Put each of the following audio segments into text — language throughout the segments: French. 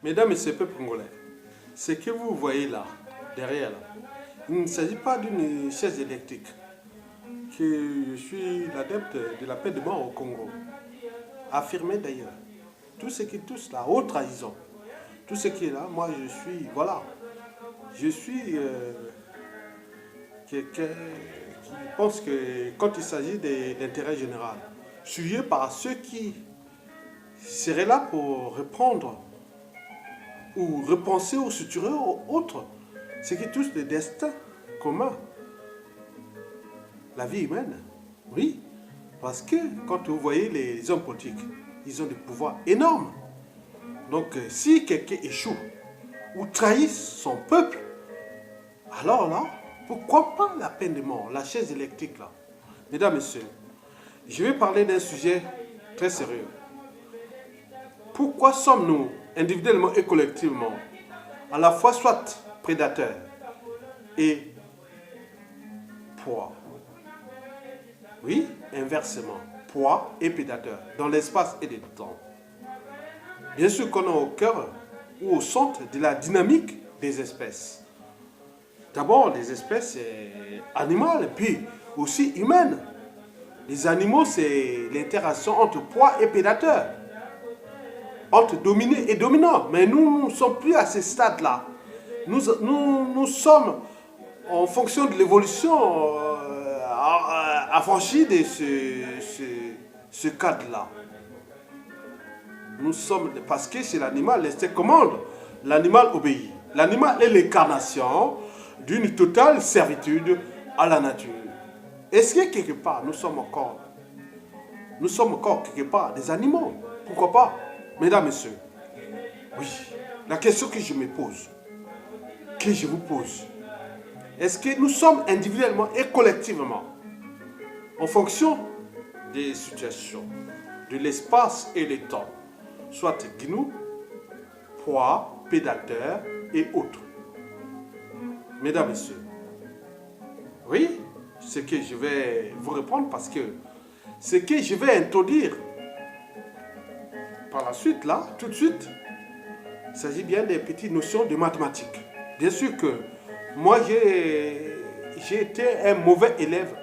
Mesdames et messieurs, peuple congolais, ce que vous voyez là, derrière là, il ne s'agit pas d'une chaise électrique. Que je suis l'adepte de la paix de mort au Congo. Affirmé d'ailleurs. Tout ce qui touche la haute trahison, tout ce qui est là, moi je suis, voilà, je suis quelqu'un qui pense que quand il s'agit d'intérêt général, suivi par ceux qui seraient là pour répondre ou repenser ou suturer aux autres, ce qui touche le destin commun, la vie humaine. Oui, parce que quand vous voyez les hommes politiques, ils ont des pouvoirs énormes. Donc si quelqu'un échoue ou trahit son peuple, alors là, pourquoi pas la peine de mort, la chaise électrique là. Mesdames, Messieurs, je vais parler d'un sujet très sérieux. Pourquoi sommes-nous, individuellement et collectivement, à la fois soit prédateurs et proies? Oui, inversement, proie et prédateur, dans l'espace et le temps. Bien sûr qu'on est au cœur ou au centre de la dynamique des espèces. D'abord, les espèces animales, puis aussi humaines. Les animaux, c'est l'interaction entre proie et prédateur, entre dominé et dominant. Mais nous ne sommes plus à ce stade-là. Nous sommes, en fonction de l'évolution, affranchis de ce cadre-là. Nous sommes, parce que c'est l'animal, l'instinct commande, l'animal obéit. L'animal est l'incarnation d'une totale servitude à la nature. Est-ce que quelque part, nous sommes encore quelque part des animaux? Pourquoi pas? Mesdames, Messieurs, oui, la question que je me pose, que je vous pose, est-ce que nous sommes individuellement et collectivement, en fonction des situations, de l'espace et du temps, soit gnou, proie, prédateur et autres? Mesdames, Messieurs, oui, ce que je vais vous répondre parce que ce que je vais introduire par la suite, là, tout de suite, il s'agit bien des petites notions de mathématiques. Bien sûr que moi, j'ai été un mauvais élève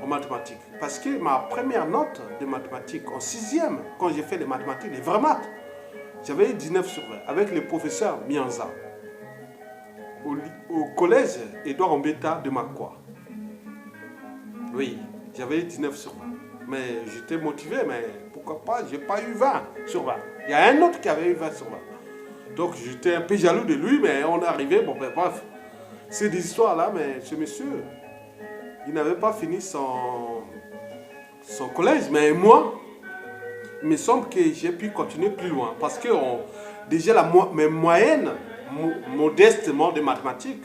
en mathématiques. Parce que ma première note de mathématiques, en 6e, quand j'ai fait les mathématiques, les vraies maths, j'avais eu 19 sur 20 avec le professeur Mianza. Au collège Édouard Mbeta de Makwa. Oui, j'avais eu 19 sur 20. Mais j'étais motivé, mais pourquoi pas, j'ai pas eu 20 sur 20. Il y a un autre qui avait eu 20 sur 20. Donc j'étais un peu jaloux de lui, mais on est arrivé, bon ben bref. C'est des histoires là, mais ce monsieur, il n'avait pas fini son collège. Mais moi, il me semble que j'ai pu continuer plus loin. Parce que déjà mes moyennes, modestement de mathématiques,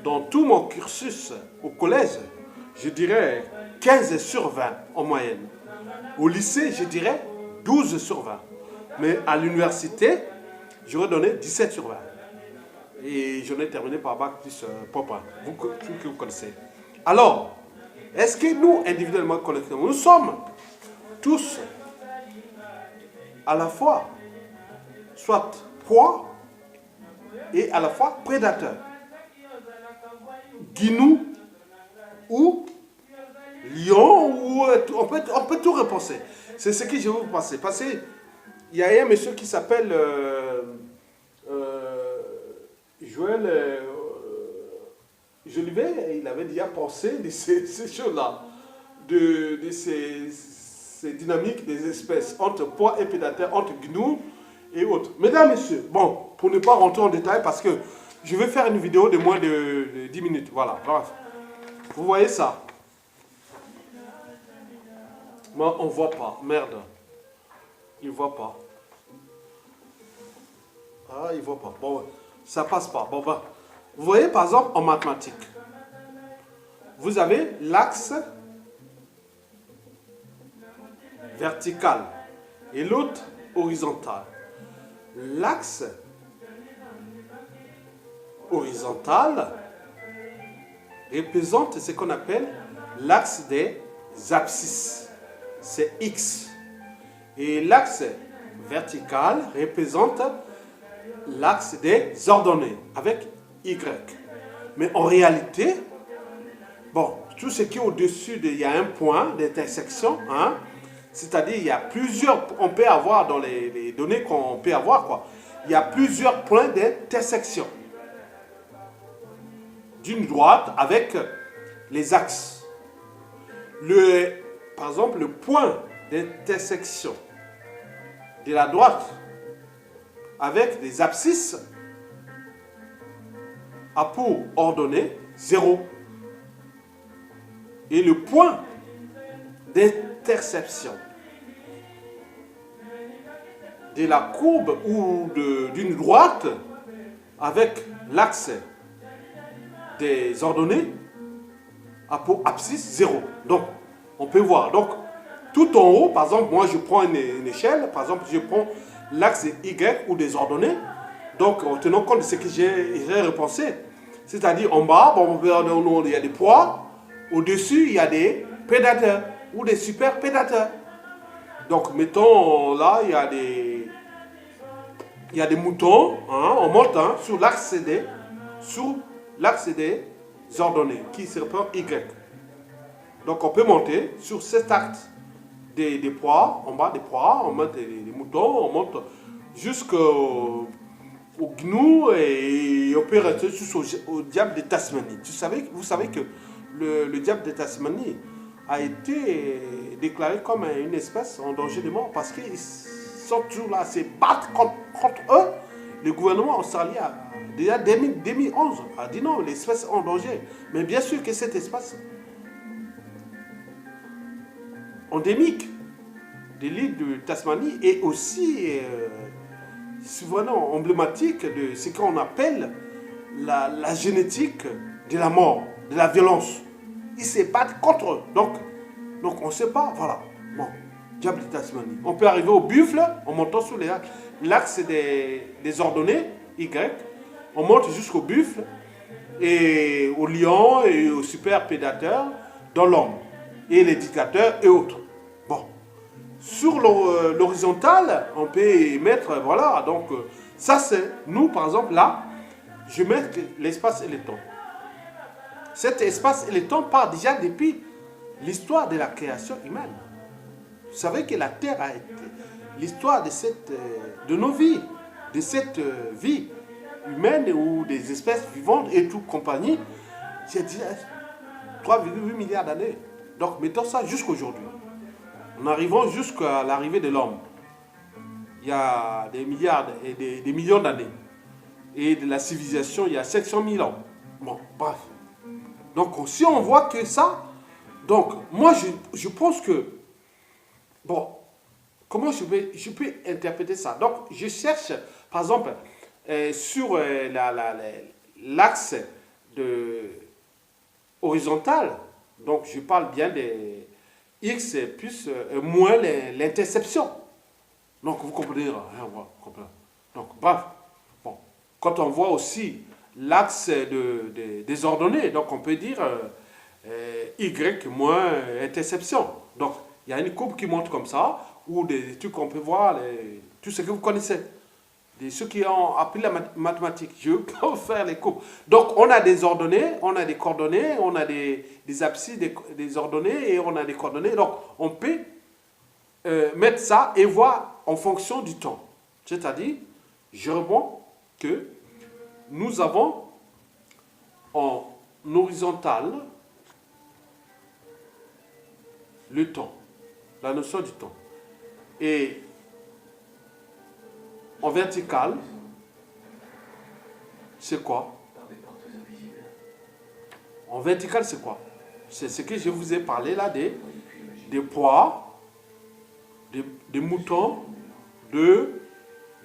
dans tout mon cursus au collège, je dirais 15 sur 20 en moyenne. Au lycée, je dirais 12 sur 20. Mais à l'université, j'aurais donné 17 sur 20. Et j'en ai terminé par bac plus pop 1, que vous connaissez. Alors, est-ce que nous, individuellement, collectivement, nous sommes tous à la fois, soit proie et à la fois prédateurs, guinou ou lion, ou on peut tout repenser. C'est ce que je vais vous passer. Parce qu'il y a un monsieur qui s'appelle Joël Jolivet, il avait déjà pensé de ces choses-là, de ces dynamiques des espèces, entre proie et prédateur, entre gnou et autres. Mesdames, Messieurs, bon, pour ne pas rentrer en détail, parce que je vais faire une vidéo de moins de 10 minutes, voilà, bref. Vous voyez ça? Moi, on ne voit pas, merde. Il ne voit pas. Ah, il ne voit pas. Bon, ça passe pas. Bon, ben, vous voyez, par exemple, en mathématiques, vous avez l'axe vertical et l'autre horizontal. L'axe horizontal représente ce qu'on appelle l'axe des abscisses. C'est X. Et l'axe vertical représente l'axe des ordonnées avec Y. Mais en réalité, bon, tout ce qui est au-dessus, il y a un point d'intersection, hein, c'est-à-dire il y a plusieurs, on peut avoir dans les données qu'on peut avoir, quoi, il y a plusieurs points d'intersection d'une droite avec les axes. Par exemple, le point d'intersection de la droite avec les abscisses a pour ordonnée 0. Et le point d'interception de la courbe ou d'une droite avec l'axe des ordonnées a pour abscisse 0. Donc, on peut voir. Donc, tout en haut, par exemple, moi je prends une échelle, par exemple, je prends l'axe Y ou des ordonnées. Donc, en tenant compte de ce que j'ai repensé, c'est-à-dire en bas, bon, il y a des poids, au-dessus, il y a des prédateurs ou des super prédateurs. Donc, mettons, là, il y a des moutons, hein, on monte hein, sur l'axe des ordonnées, qui se représente Y. Donc, on peut monter sur cet axe des poids, en bas des poids, on monte des moutons, on monte jusqu'au gnou et on peut rester jusqu'au diable de Tasmanie. Vous savez que le diable de Tasmanie a été déclaré comme une espèce en danger de mort parce qu'ils sont toujours là à se battre contre eux. Le gouvernement australien, déjà 2011, a dit non, l'espèce est en danger. Mais bien sûr que cette espèce endémique de l'île de Tasmanie est aussi vraiment emblématique de ce qu'on appelle la génétique de la mort, de la violence. Ils se battent contre eux. Donc on ne sait pas, voilà. Bon, diable de Tasmanie. On peut arriver au buffle en montant sur l'axe des ordonnées, Y. On monte jusqu'au buffle et au lion et au super prédateur dans l'homme. Et l'éducateur et autres. Bon. Sur l'horizontale, on peut mettre, voilà, donc ça c'est, nous par exemple là, je mets l'espace et le temps. Cet espace et le temps part déjà depuis l'histoire de la création humaine. Vous savez que la Terre a été l'histoire de nos vies, de cette vie humaine ou des espèces vivantes et tout compagnie, c'est 3,8 milliards d'années. Donc mettons ça jusqu'à aujourd'hui. En arrivant jusqu'à l'arrivée de l'homme, il y a des milliards et des millions d'années. Et de la civilisation, il y a 700 000 ans. Bon, bref. Donc, si on voit que ça, donc, moi, je pense que, bon, comment je peux interpréter ça? Donc, je cherche, par exemple, sur l'axe horizontal, donc je parle bien des X plus moins l'interception. Donc, vous comprenez, donc, bref, bon, quand on voit aussi l'axe des ordonnées, donc on peut dire Y moins interception. Donc, il y a une courbe qui monte comme ça, ou des trucs qu'on peut voir, tout ce que vous connaissez. Ceux qui ont appris la mathématique, je peux faire les courbes. Donc, on a des ordonnées, on a des coordonnées, on a des abscisses, des ordonnées, et on a des coordonnées. Donc, on peut mettre ça et voir en fonction du temps. C'est-à-dire, je réponds que nous avons en horizontal le temps, la notion du temps. Et en vertical, c'est quoi? En vertical, c'est quoi? C'est ce que je vous ai parlé là des poids, des moutons, de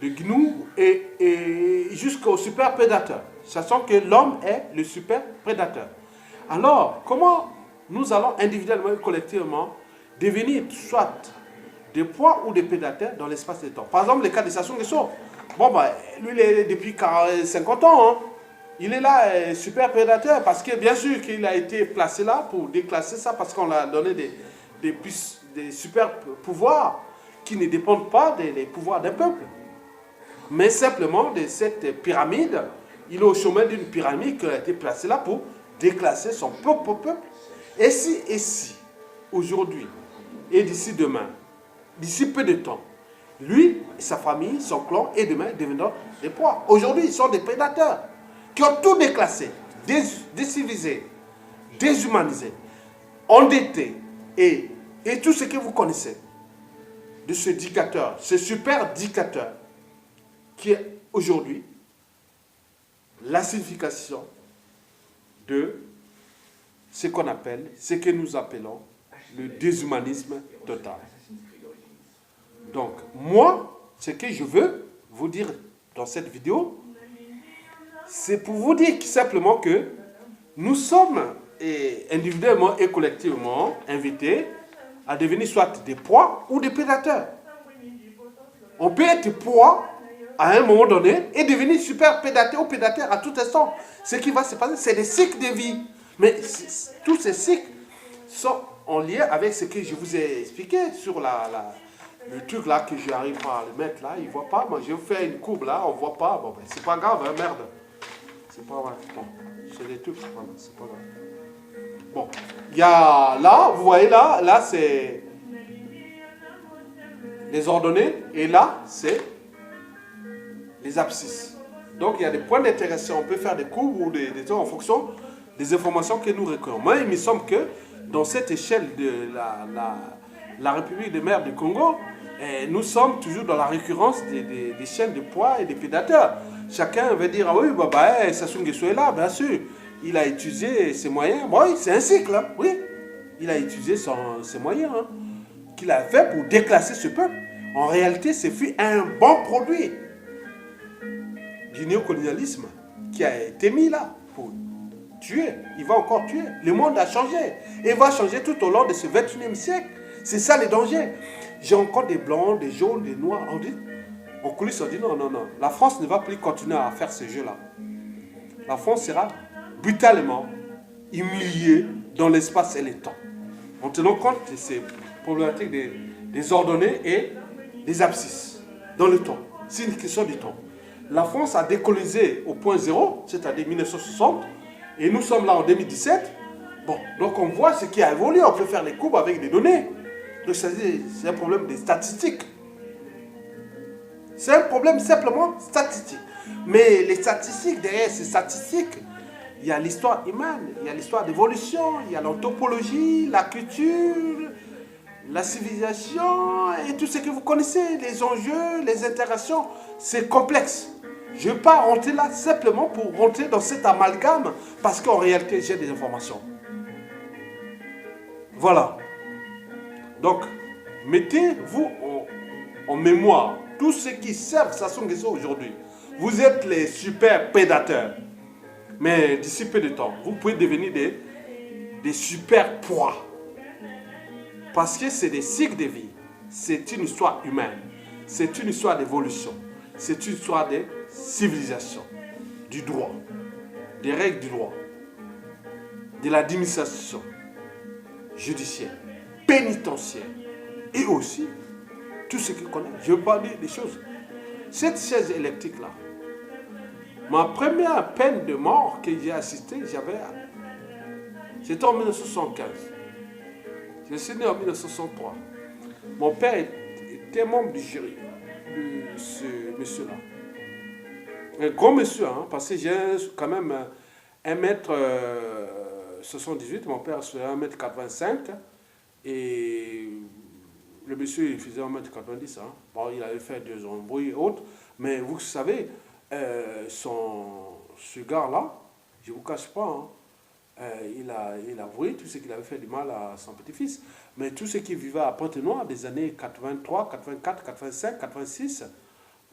gnous et jusqu'au super prédateur. Sachant que l'homme est le super prédateur. Alors, comment nous allons individuellement et collectivement devenir soit des poids ou des prédateurs dans l'espace et le temps? Par exemple, le cas de Sassou Nguesso. Bon, bah, lui, il est depuis 50 ans. Hein. Il est là, super prédateur, parce que bien sûr qu'il a été placé là pour déclasser ça, parce qu'on l'a donné des super pouvoirs qui ne dépendent pas des pouvoirs d'un peuple. mais simplement de cette pyramide, il est au chemin d'une pyramide qui a été placée là pour déclasser son peuple. Et si, aujourd'hui, et d'ici demain, d'ici peu de temps, lui, sa famille, son clan, et demain deviendront des proies. Aujourd'hui, ils sont des prédateurs qui ont tout déclassé, décivilisé, déshumanisé, endetté, et tout ce que vous connaissez de ce dictateur, ce super dictateur, qui est aujourd'hui la signification de ce qu'on appelle, ce que nous appelons le déshumanisme total. Donc, moi, ce que je veux vous dire dans cette vidéo, c'est pour vous dire simplement que nous sommes individuellement et collectivement invités à devenir soit des proies ou des prédateurs. On peut être proie à un moment donné et devenir super prédateur ou prédateur à tout instant. Ce qui va se passer, c'est des cycles de vie. Mais tous ces cycles sont en lien avec ce que je vous ai expliqué sur le truc là que j'arrive pas à le mettre là. Il ne voit pas. Moi, je fais une courbe là, on ne voit pas. Bon, ben, c'est pas grave, hein, merde. C'est pas grave. Bon, c'est des trucs, voilà, c'est pas grave. Bon, il y a là, vous voyez là c'est les ordonnées et là c'est les abscisses. Donc il y a des points d'interaction. On peut faire des courbes ou des trucs en fonction des informations que nous recueillons. Moi, il me semble que dans cette échelle de la République des mers du Congo, nous sommes toujours dans la récurrence des chaînes de poids et des prédateurs. Chacun veut dire, ah oui, Sassou Nguesso est là, bien sûr. Il a utilisé ses moyens. Bon, oui, c'est un cycle, hein, oui. Il a utilisé ses moyens qu'il a fait pour déclasser ce peuple. En réalité, c'est fut un bon produit du néocolonialisme qui a été mis là pour tuer. Il va encore tuer. Le monde a changé. Et il va changer tout au long de ce 21e siècle. C'est ça le danger. J'ai encore des blancs, des jaunes, des noirs. En coulisses, on dit non. La France ne va plus continuer à faire ce jeu-là. La France sera brutalement humiliée dans l'espace et le temps. En tenant compte de ces problématiques des ordonnées et des abscisses dans le temps. C'est une question du temps. La France a décolonisé au point zéro, c'est-à-dire 1960, et nous sommes là en 2017. Bon, donc on voit ce qui a évolué. On peut faire les courbes avec des données. Donc c'est un problème des statistiques. C'est un problème simplement statistique. Mais les statistiques, derrière ces statistiques, il y a l'histoire humaine, il y a l'histoire d'évolution, il y a l'anthropologie, la culture, la civilisation et tout ce que vous connaissez, les enjeux, les interactions. C'est complexe. Je ne vais pas rentrer là simplement pour rentrer dans cet amalgame parce qu'en réalité, j'ai des informations. Voilà. Donc, mettez-vous en mémoire tous ceux qui servent Sassou Nguesso aujourd'hui. Vous êtes les super prédateurs. Mais d'ici peu de temps, vous pouvez devenir des super proies. Parce que c'est des cycles de vie. C'est une histoire humaine. C'est une histoire d'évolution. C'est une histoire de civilisation, du droit, des règles du droit, de l'administration judiciaire, pénitentiaire et aussi tout ce qu'on connaît. Je ne veux pas dire des choses. Cette chaise électrique-là, ma première peine de mort que j'ai assistée, c'était en 1975. Je suis né en 1963. Mon père était membre du jury de ce monsieur-là. Un gros monsieur, hein, parce que j'ai quand même 1m78, mon père fait 1m85, et le monsieur il faisait 1m90. Hein. Bon, il avait fait 2 embrouilles et autres, mais vous savez, ce gars-là, je ne vous cache pas, hein, il a avoué tout ce qu'il avait fait du mal à son petit-fils. Mais tous ceux qui vivaient à Pointe-Noire des années 83, 84, 85, 86,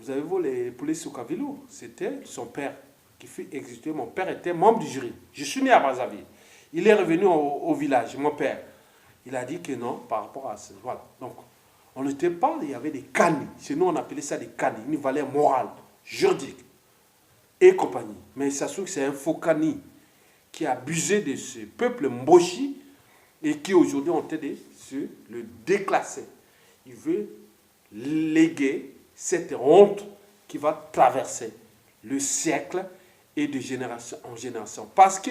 vous avez vu les poulets sous Kavilou, c'était son père qui fut exécuté. Mon père était membre du jury. Je suis né à Brazzaville. Il est revenu au village, mon père. Il a dit que non, par rapport à ça. Voilà. Donc, on n'était pas, il y avait des canis. Chez nous, on appelait ça des canis, une valeur morale, juridique et compagnie. Mais ça se trouve que c'est un faux cani qui a abusé de ce peuple mbochi et qui aujourd'hui ont aidé à le déclasser. Il veut léguer cette honte qui va traverser le siècle et de génération en génération. Parce que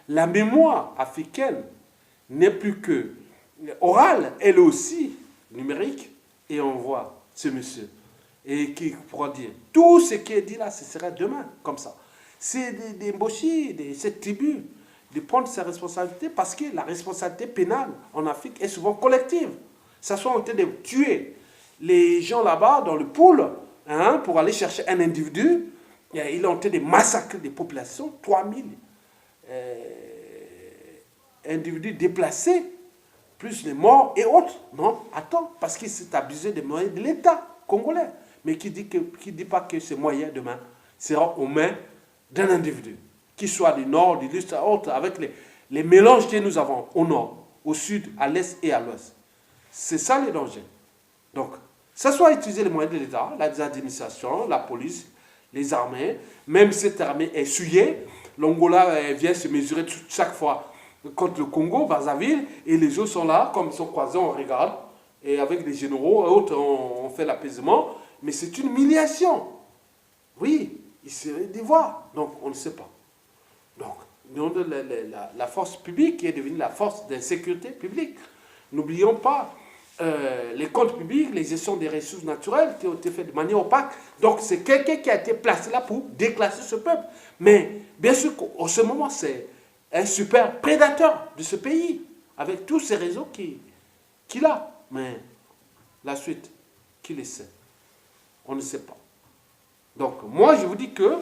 la mémoire africaine n'est plus que orale, elle aussi numérique, et on voit ce monsieur, et qui pourra dire, tout ce qui est dit là, ce sera demain, comme ça. C'est d'embaucher cette tribu, de prendre ses responsabilités, parce que la responsabilité pénale en Afrique est souvent collective. Ça soit en train de tuer les gens là-bas dans le pool, hein, pour aller chercher un individu, il est en train de massacrer des populations, 3000 individus déplacés, plus les morts et autres. Non, attends, parce qu'il s'est abusé des moyens de l'État congolais. Mais qui dit pas que ces moyens demain seront aux mains d'un individu, qui soit du nord, du l'est, autre, avec les mélanges que nous avons au nord, au sud, à l'est et à l'ouest. C'est ça le danger. Donc, ça soit utiliser les moyens de l'État, les administrations, la police, les armées, même cette armée est souillée. L'Angola vient se mesurer chaque fois contre le Congo, Brazzaville, et les autres sont là, comme ils sont croisés, on regarde, et avec les généraux et autres, on fait l'apaisement, mais c'est une humiliation. Oui, il serait des voix, donc on ne sait pas. Donc, la force publique qui est devenue la force d'insécurité publique. N'oublions pas les comptes publics, les gestions des ressources naturelles qui ont été faites de manière opaque. Donc c'est quelqu'un qui a été placé là pour déclasser ce peuple. Mais bien sûr qu'en ce moment, c'est un super prédateur de ce pays, avec tous ces réseaux qu'il a. Mais la suite, qui le sait? On ne sait pas. Donc moi, je vous dis que,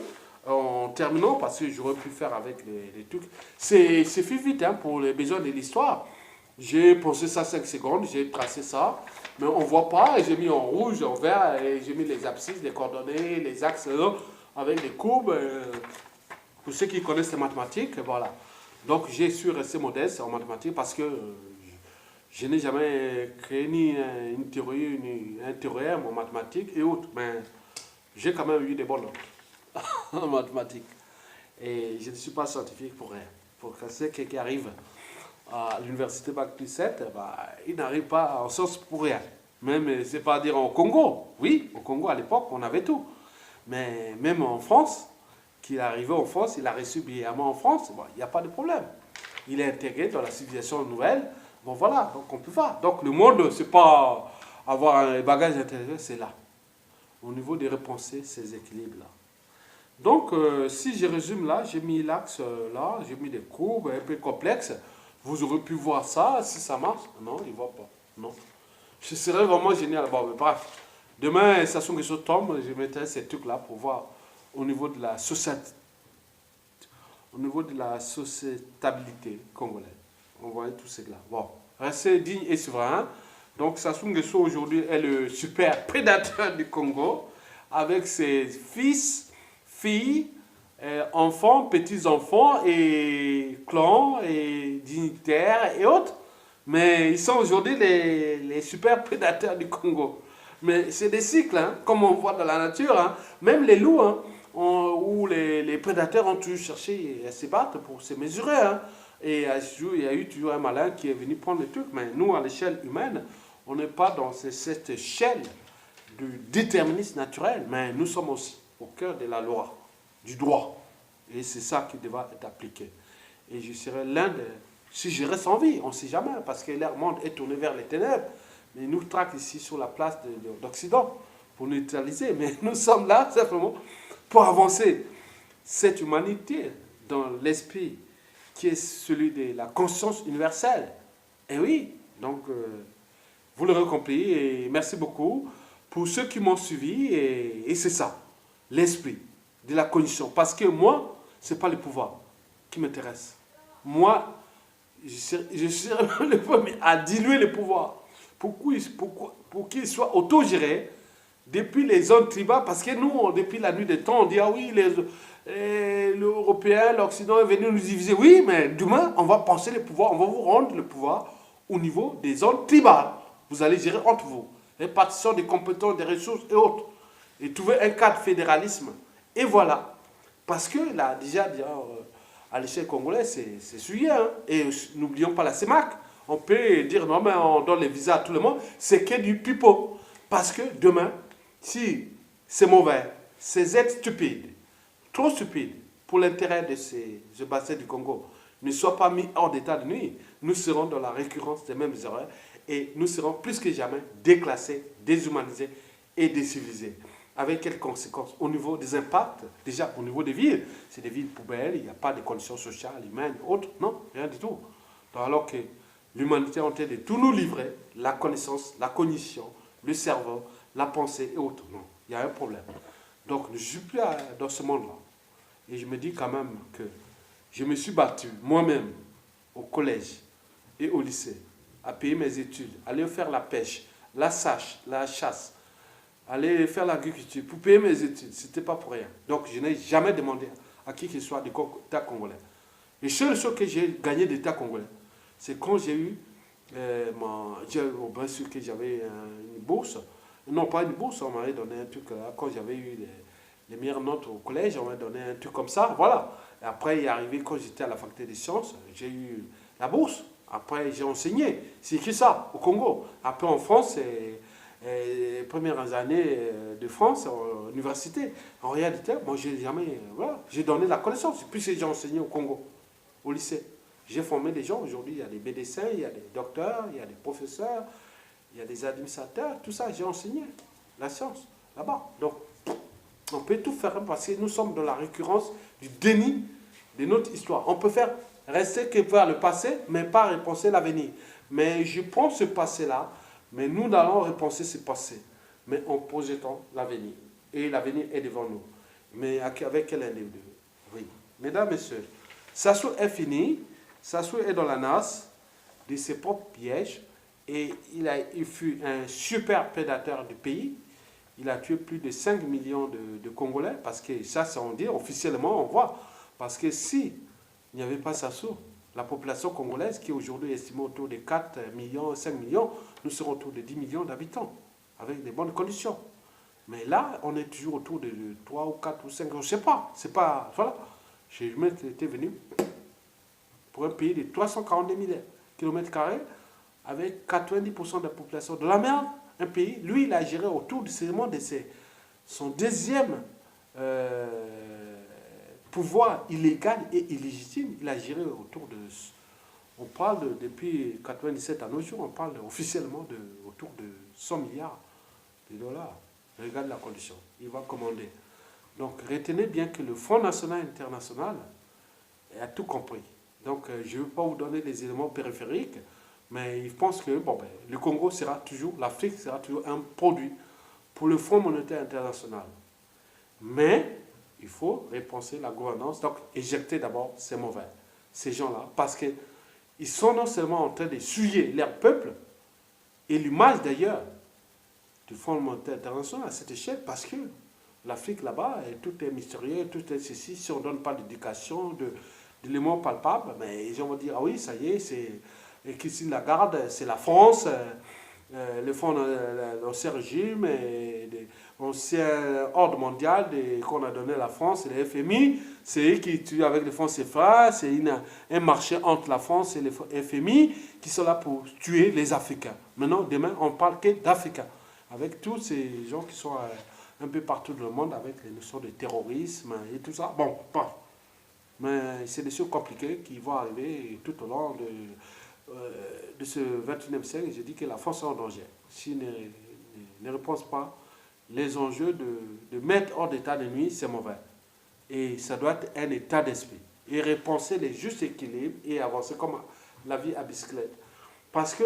en terminant, parce que j'aurais pu faire avec les trucs, c'est fait vite hein, pour les besoins de l'histoire. J'ai pensé ça 5 secondes, j'ai tracé ça, mais on ne voit pas, et j'ai mis en rouge, en vert, et j'ai mis les abscisses, les coordonnées, les axes, avec les courbes, pour ceux qui connaissent les mathématiques, voilà. Donc j'ai su rester modeste en mathématiques parce que je n'ai jamais créé ni une théorie, ni un théorème en mathématiques et autres, mais j'ai quand même eu des bonnes notes en mathématiques. Et je ne suis pas scientifique pour rien. Pour que quelqu'un qui arrive à l'université Bac plus 7, bah, il n'arrive pas en sciences pour rien. Même, c'est pas à dire au Congo. Oui, au Congo, à l'époque, on avait tout. Mais même en France, qu'il est arrivé en France, il a reçu brillamment en France, bon, il n'y a pas de problème. Il est intégré dans la civilisation nouvelle. Bon, voilà, donc on peut voir. Donc le monde, c'est pas avoir un bagage intellectuel, c'est là. Au niveau des repensées, ces équilibres-là. Donc, si je résume là, j'ai mis l'axe là, j'ai mis des courbes un peu complexes. Vous aurez pu voir ça, si ça marche. Non, il ne voit pas. Non. Ce serait vraiment génial. Bon, mais bref. Demain, ça sont que je tombe, je mettrai ces trucs-là pour voir au niveau de la société, au niveau de la sociétabilité congolaise. On voit tout cela. Bon, restez digne et souverain. Donc, Sassou Nguesso aujourd'hui est le super prédateur du Congo avec ses fils, filles, enfants, petits-enfants et clans et dignitaires et autres. Mais ils sont aujourd'hui les super prédateurs du Congo. Mais c'est des cycles, hein, comme on voit dans la nature. Hein. Même les loups, hein, où les prédateurs ont toujours cherché à se battre pour se mesurer. Hein. Et il y a eu toujours un malin qui est venu prendre le truc. Mais nous, à l'échelle humaine, on n'est pas dans cette échelle du déterminisme naturel. Mais nous sommes aussi au cœur de la loi, du droit. Et c'est ça qui devra être appliqué. Et je serai l'un des... Si je reste en vie, on ne sait jamais, parce que leur monde est tourné vers les ténèbres. Mais ils nous traquent ici sur la place d'Occident pour neutraliser. Mais nous sommes là simplement pour avancer cette humanité dans l'esprit qui est celui de la conscience universelle. Et oui, donc vous l'aurez compris et merci beaucoup pour ceux qui m'ont suivi. Et c'est ça, l'esprit de la cognition. Parce que moi, ce n'est pas le pouvoir qui m'intéresse. Moi, je serai le premier à diluer le pouvoir pour qu'il soit autogéré depuis les zones tribales. Parce que nous, depuis la nuit des temps, on dit, ah oui, l'Européen, l'Occident est venu nous diviser. Oui, mais demain, on va penser le pouvoir, on va vous rendre le pouvoir au niveau des zones tribales. Vous allez gérer entre vous. Répartition des compétences, des ressources et autres. Et trouver un cadre fédéralisme. Et voilà. Parce que là, déjà à l'échelle congolaise, c'est suivi. Hein? Et n'oublions pas la CEMAC. On peut dire, non, mais on donne les visas à tout le monde. C'est que du pipeau. Parce que demain, si c'est mauvais, ces aides stupides, trop stupides, pour l'intérêt de ce bassin du Congo, ne soient pas mis hors d'état de nuire, nous serons dans la récurrence des mêmes erreurs et nous serons plus que jamais déclassés, déshumanisés et décivilisés. Avec quelles conséquences? Au niveau des impacts, déjà au niveau des villes, c'est des villes poubelles, il n'y a pas de conditions sociales, humaines, autres, non, rien du tout. Donc, alors que l'humanité est en train de tout nous livrer, la connaissance, la cognition, le cerveau, la pensée et autres, non, il y a un problème. Donc je ne suis plus dans ce monde-là. Et je me dis quand même que je me suis battu moi-même au collège et au lycée, à payer mes études, aller faire la pêche, la chasse, aller faire l'agriculture pour payer mes études. Ce n'était pas pour rien. Donc je n'ai jamais demandé à qui que ce soit d'État congolais. Les seules choses que j'ai gagné d'État congolais, c'est quand j'ai eu, bien sûr que j'avais une bourse. Non, pas une bourse, on m'avait donné un truc là, quand j'avais eu les meilleures notes au collège, on m'a donné un truc comme ça, voilà. Et après, il est arrivé, quand j'étais à la faculté des sciences, j'ai eu la bourse. Après, j'ai enseigné. C'est écrit ça, au Congo. Après, en France, les premières années de France, en université. En réalité, moi, j'ai jamais, voilà, j'ai donné la connaissance, puisque j'ai enseigné au Congo, au lycée. J'ai formé des gens, aujourd'hui, il y a des médecins, il y a des docteurs, il y a des professeurs, il y a des administrateurs, tout ça, j'ai enseigné la science là-bas. Donc, on peut tout faire parce que nous sommes dans la récurrence du déni de notre histoire. On peut faire rester que vers le passé, mais pas repenser l'avenir. Mais je prends ce passé-là, mais nous allons repenser ce passé, mais en projetant l'avenir. Et l'avenir est devant nous. Mais avec quel individu? Oui. Mesdames, Messieurs, Sassou est fini. Sassou est dans la nasse de ses propres pièges. Et il fut un super prédateur du pays. Il a tué plus de 5 millions de Congolais, parce que ça, on dit officiellement, on voit. Parce que si il n'y avait pas Sassou, la population congolaise, qui aujourd'hui est estimée autour de 4 millions, 5 millions, nous serons autour de 10 millions d'habitants, avec des bonnes conditions. Mais là, on est toujours autour de 3 ou 4 ou 5, je ne sais pas. C'est pas, voilà. J'ai jamais été venu pour un pays de 342 000 km², avec 90% de la population de la merde, un pays, lui, il a géré autour de son deuxième pouvoir illégal et illégitime. Il a géré autour de, on parle depuis 97 à nos jours, on parle officiellement autour de 100 milliards de dollars. Regarde la condition, il va commander. Donc retenez bien que le Front National International a tout compris. Donc je ne veux pas vous donner des éléments périphériques, mais je pense que le Congo sera toujours, l'Afrique sera toujours un produit pour le Fonds monétaire international. Mais il faut repenser la gouvernance, donc éjecter d'abord ces mauvais, ces gens-là, parce qu'ils sont non seulement en train de souiller leur peuple, et l'image d'ailleurs du Fonds monétaire international à cette échelle, parce que l'Afrique là-bas, tout est mystérieux, tout est ceci, si on ne donne pas d'éducation, d'éléments palpables, mais les gens vont dire, ah oui, ça y est, c'est Christine Lagarde, c'est la France, le fonds l'ancien régime, l'ancien ordre mondial qu'on a donné à la France, et le FMI, c'est eux qui tuent avec le fonds CFA, c'est un marché entre la France et le FMI qui sont là pour tuer les Africains. Maintenant, demain, on ne parle que d'Africains, avec tous ces gens qui sont un peu partout dans le monde, avec les notions de terrorisme et tout ça. Bon, pas. Mais c'est des choses compliquées qui vont arriver tout au long de ce 21e siècle. Je dis que la France est en danger. S'il ne répond pas, les enjeux de mettre hors d'état de nuit, c'est mauvais. Et ça doit être un état d'esprit. Et repenser les justes équilibres et avancer comme la vie à bicyclette. Parce que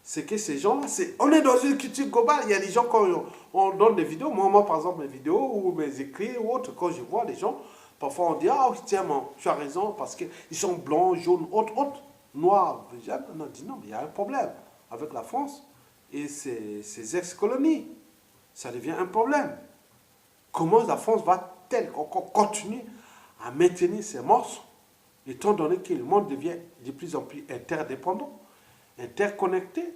c'est que ces gens-là, on est dans une culture globale. Il y a des gens, quand on donne des vidéos, moi par exemple, mes vidéos ou mes écrits ou autres, quand je vois des gens, parfois on dit, ah tiens, tu as raison, parce qu'ils sont blancs, jaunes, autres, noirs, on dit non, mais il y a un problème avec la France et ses ex-colonies. Ça devient un problème. Comment la France va-t-elle encore continuer à maintenir ses morceaux, étant donné que le monde devient de plus en plus interdépendant, interconnecté,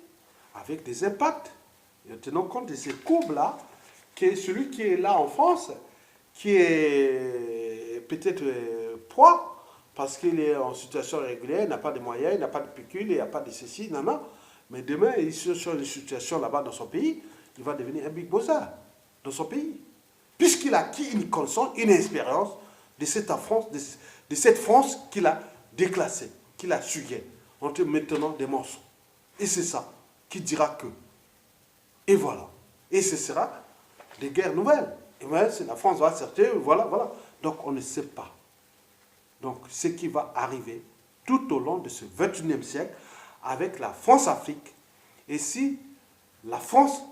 avec des impacts. Et tenons compte de ces courbes-là, que celui qui est là en France, qui est peut-être proie, parce qu'il est en situation régulière, il n'a pas de moyens, il n'a pas de pécule, il n'a pas de ceci, non. Mais demain, il est sur une situation là-bas dans son pays, il va devenir un big bosser dans son pays. puisqu'il a acquis une connaissance, une expérience de cette France qu'il a déclassée, qu'il a suivie, en te maintenant des morceaux. Et c'est ça qui dira que. Et voilà. Et ce sera des guerres nouvelles. Et bien, la France va sortir, voilà, voilà. Donc on ne sait pas. Donc ce qui va arriver tout au long de ce 21e siècle avec la France-Afrique. Et si la France,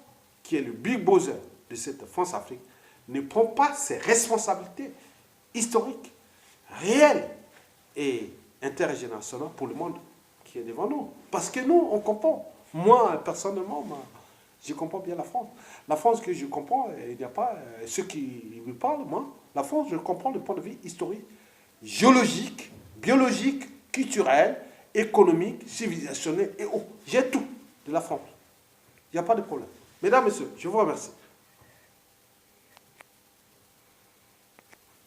qui est le big bosser de cette France-Afrique, ne prend pas ses responsabilités historiques, réelles et intergénérationnelles pour le monde qui est devant nous. Parce que nous, on comprend. Moi, personnellement, je comprends bien la France. La France que je comprends, il n'y a pas ceux qui me parlent, moi. La France, je comprends le point de vue historique, géologique, biologique, culturel, économique, civilisationnel et autres. J'ai tout de la France. Il n'y a pas de problème. Mesdames, Messieurs, je vous remercie.